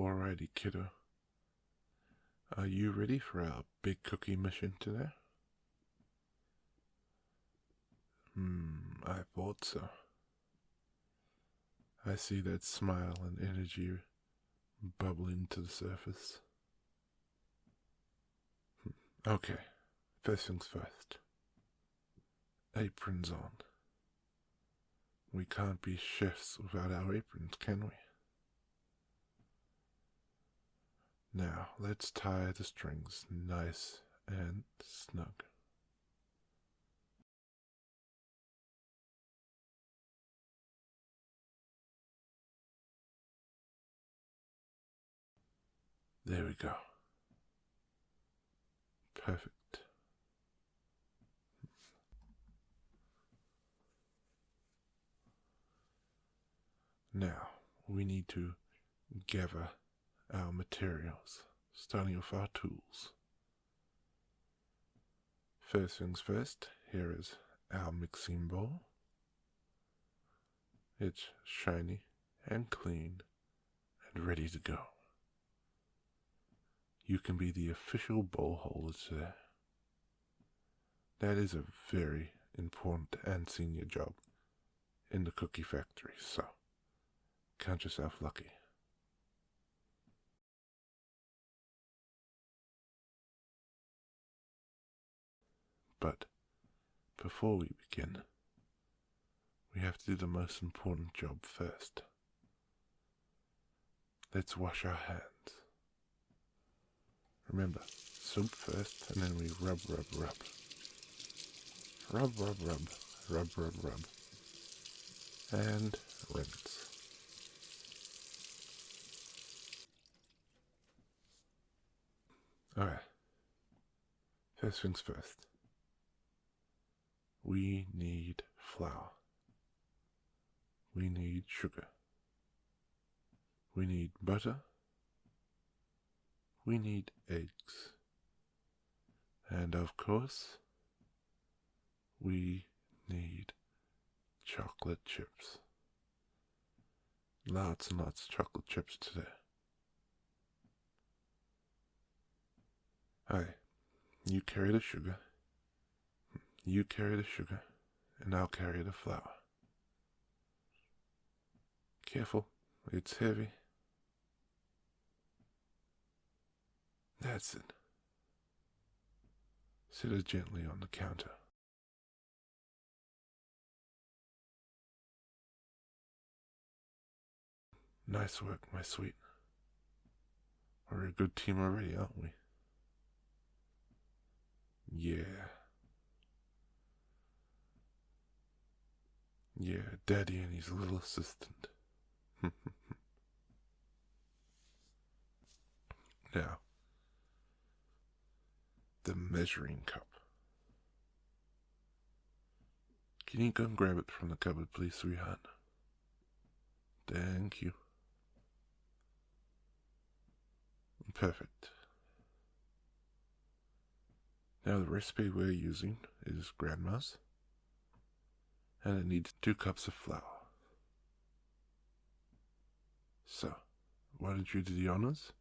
Alrighty, kiddo. Are you ready for our big cookie mission today? I thought so. I see that smile and energy bubbling to the surface. Okay, first things first. Aprons on. We can't be chefs without our aprons, can we? Now, let's tie the strings nice and snug. There we go. Perfect. Now, we need to gather our materials, starting with our tools. First things first, here is our mixing bowl. It's shiny and clean and ready to go. You can be the official bowl holder today. That is a very important and senior job in the cookie factory, so count yourself lucky. But before we begin, we have to do the most important job first. Let's wash our hands. Remember, soap first, and then we rub, rub, rub. Rub, rub, rub. Rub, rub, rub. And rinse. Alright. First things first. We need flour. We need sugar. We need butter. We need eggs. And of course, we need chocolate chips. Lots and lots of chocolate chips today. Alright, you carry the sugar. You carry the sugar, and I'll carry the flour. Careful, it's heavy. That's it. Sit it gently on the counter. Nice work, my sweet. We're a good team already, aren't we? Yeah. Yeah, Daddy and his little assistant. Now, the measuring cup. Can you go and grab it from the cupboard, please, sweetheart? Thank you. Perfect. Now the recipe we're using is Grandma's, and it needs 2 cups of flour. So, why don't you do the honors?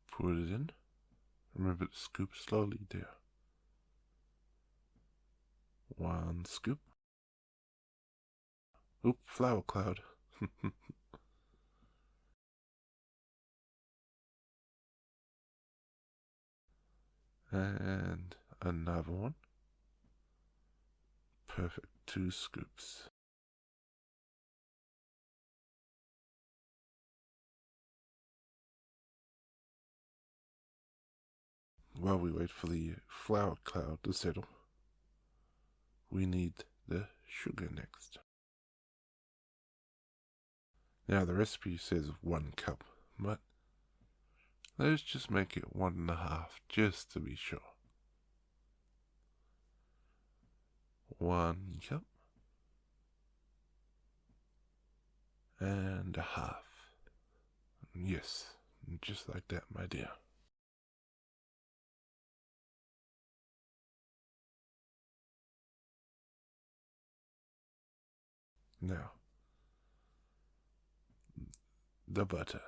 Put it in. Remember to scoop slowly, dear. 1 scoop. Oop, flour cloud. And another one. Perfect, 2 scoops. While we wait for the flour cloud to settle, we need the sugar next. Now the recipe says 1 cup, but let's just make it 1.5 just to be sure. 1 cup and a half. Yes, just like that, my dear. Now, the butter.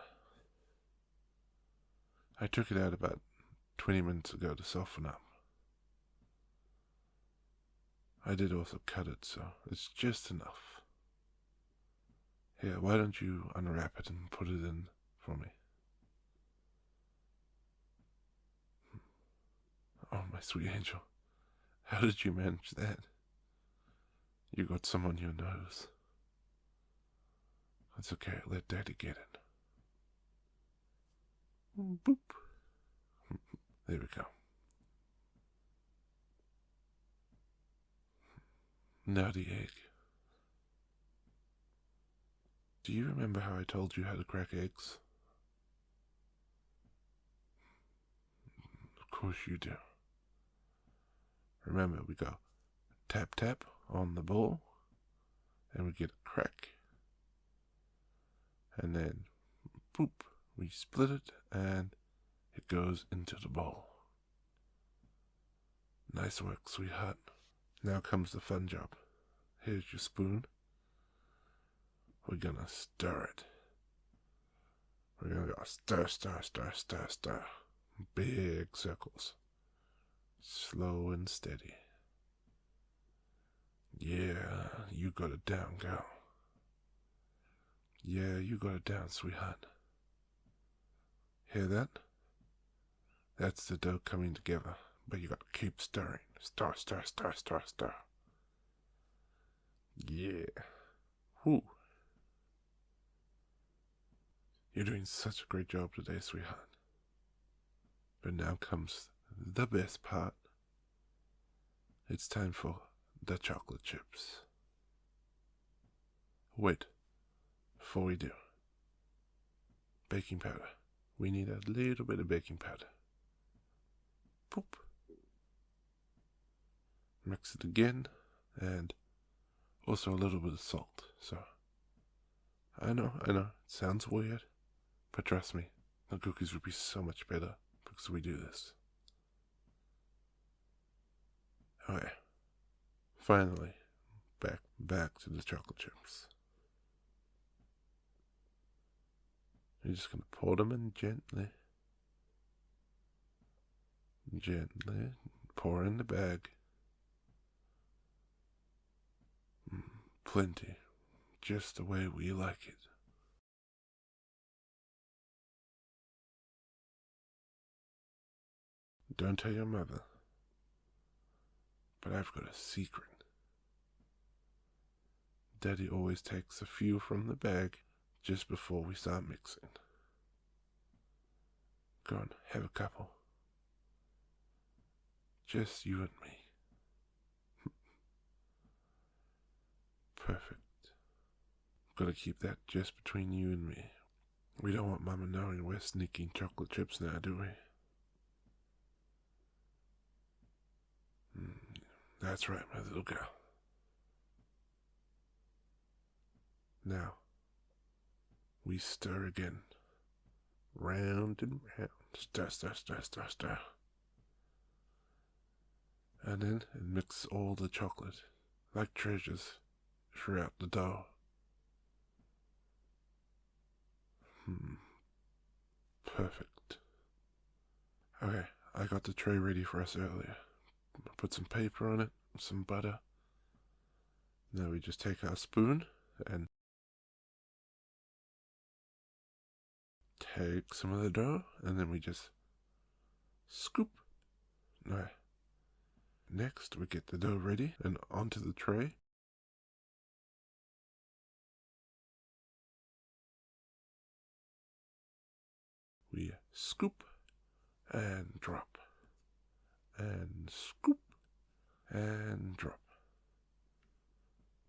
I took it out about 20 minutes ago to soften up. I did also cut it, so it's just enough. Here, why don't you unwrap it and put it in for me? Oh, my sweet angel. How did you manage that? You got some on your nose. That's okay, let Daddy get it. Boop. There we go. Now the egg. Do you remember how I told you how to crack eggs? Of course you do. Remember, we go tap tap on the bowl, and we get a crack. And then, boop, we split it, and it goes into the bowl. Nice work, sweetheart. Now comes the fun job. Here's your spoon. We're gonna stir it. We're gonna go stir, stir, stir, stir, stir. Big circles. Slow and steady. Yeah, you got it down, girl. Yeah, you got it down, sweetheart. Hear that? That's the dough coming together, but you gotta keep stirring. Stir, stir, stir, stir, stir. Yeah. Whew. You're doing such a great job today, sweetheart. But now comes the best part. It's time for the chocolate chips. Wait, before we do, baking powder. We need a little bit of baking powder. Poop. Mix it again, and also a little bit of salt. So, I know, it sounds weird, but trust me, the cookies will be so much better because we do this. Okay, finally, back to the chocolate chips. You're just gonna pour them in gently. Gently pour in the bag. Plenty, just the way we like it. Don't tell your mother, but I've got a secret. Daddy always takes a few from the bag just before we start mixing. Go on, have a couple. Just you and me. Perfect. Gotta keep that just between you and me. We don't want Mama knowing we're sneaking chocolate chips now, do we? That's right, my little girl. Now, we stir again. Round and round. Stir, stir, stir, stir, stir. And then mix all the chocolate, like treasures, throughout the dough. Perfect. Okay, I got the tray ready for us earlier. Put some paper on it, some butter. Now we just take our spoon and take some of the dough, and then we just scoop. Alright. Next, we get the dough ready and onto the tray. We scoop and drop. And scoop and drop.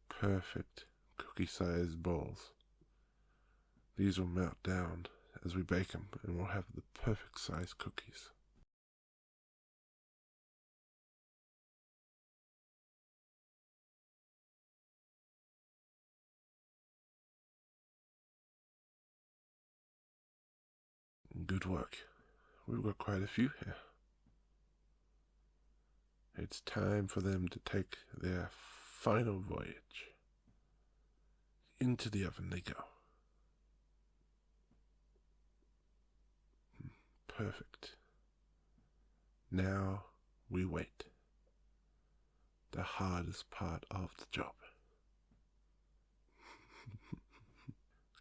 Perfect cookie-sized balls. These will melt down as we bake them, and we'll have the perfect size cookies. Good work. We've got quite a few here. It's time for them to take their final voyage. Into the oven they go. Perfect. Now we wait. The hardest part of the job.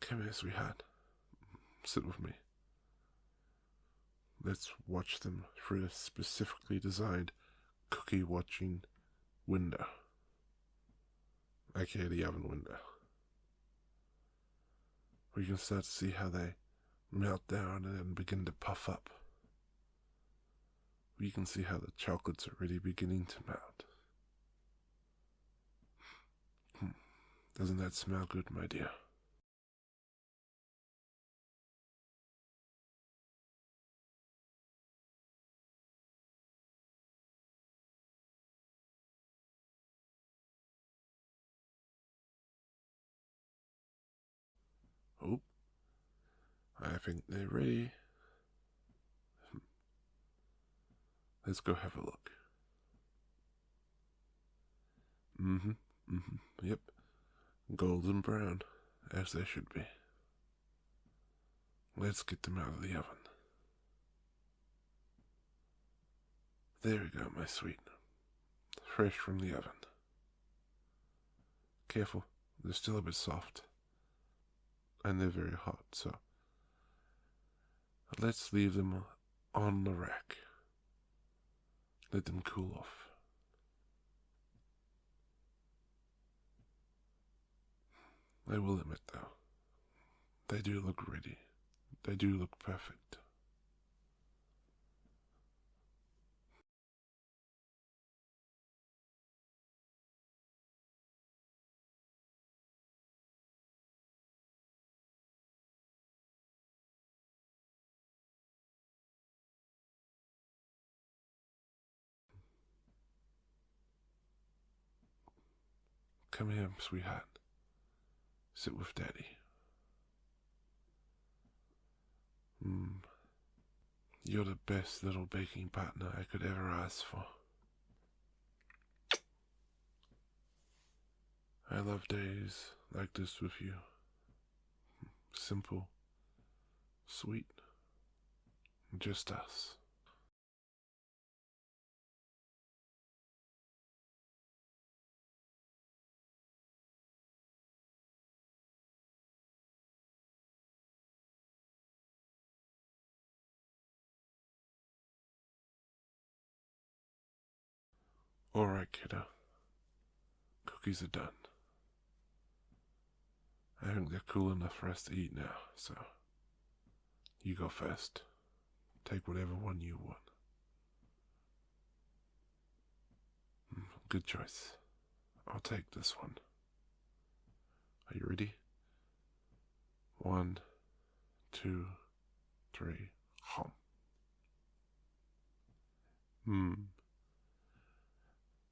Come here, sweetheart. Sit with me. Let's watch them through a specifically designed cookie watching window. Okay, the oven window. We can start to see how they melt down and then begin to puff up. We can see how the chocolate's already beginning to melt. Doesn't that smell good, my dear? Oh, I think they're ready. Let's go have a look. Yep. Golden brown, as they should be. Let's get them out of the oven. There we go, my sweet. Fresh from the oven. Careful, they're still a bit soft. And they're very hot, so let's leave them on the rack. Let them cool off. I will admit, though, they do look ready. They do look perfect. Come here, sweetheart. Sit with Daddy. You're the best little baking partner I could ever ask for. I love days like this with you. Simple, sweet, just us. Alright, kiddo. Cookies are done. I think they're cool enough for us to eat now, so you go first. Take whatever one you want. Good choice. I'll take this one. Are you ready? 1, 2, 3, hum.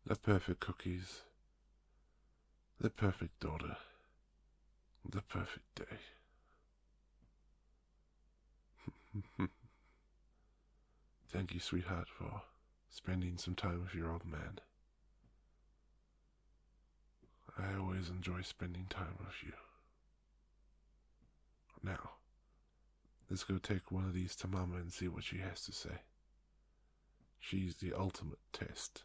The perfect cookies. The perfect daughter. The perfect day. Thank you, sweetheart, for spending some time with your old man. I always enjoy spending time with you. Now, let's go take one of these to Mama and see what she has to say. She's the ultimate test.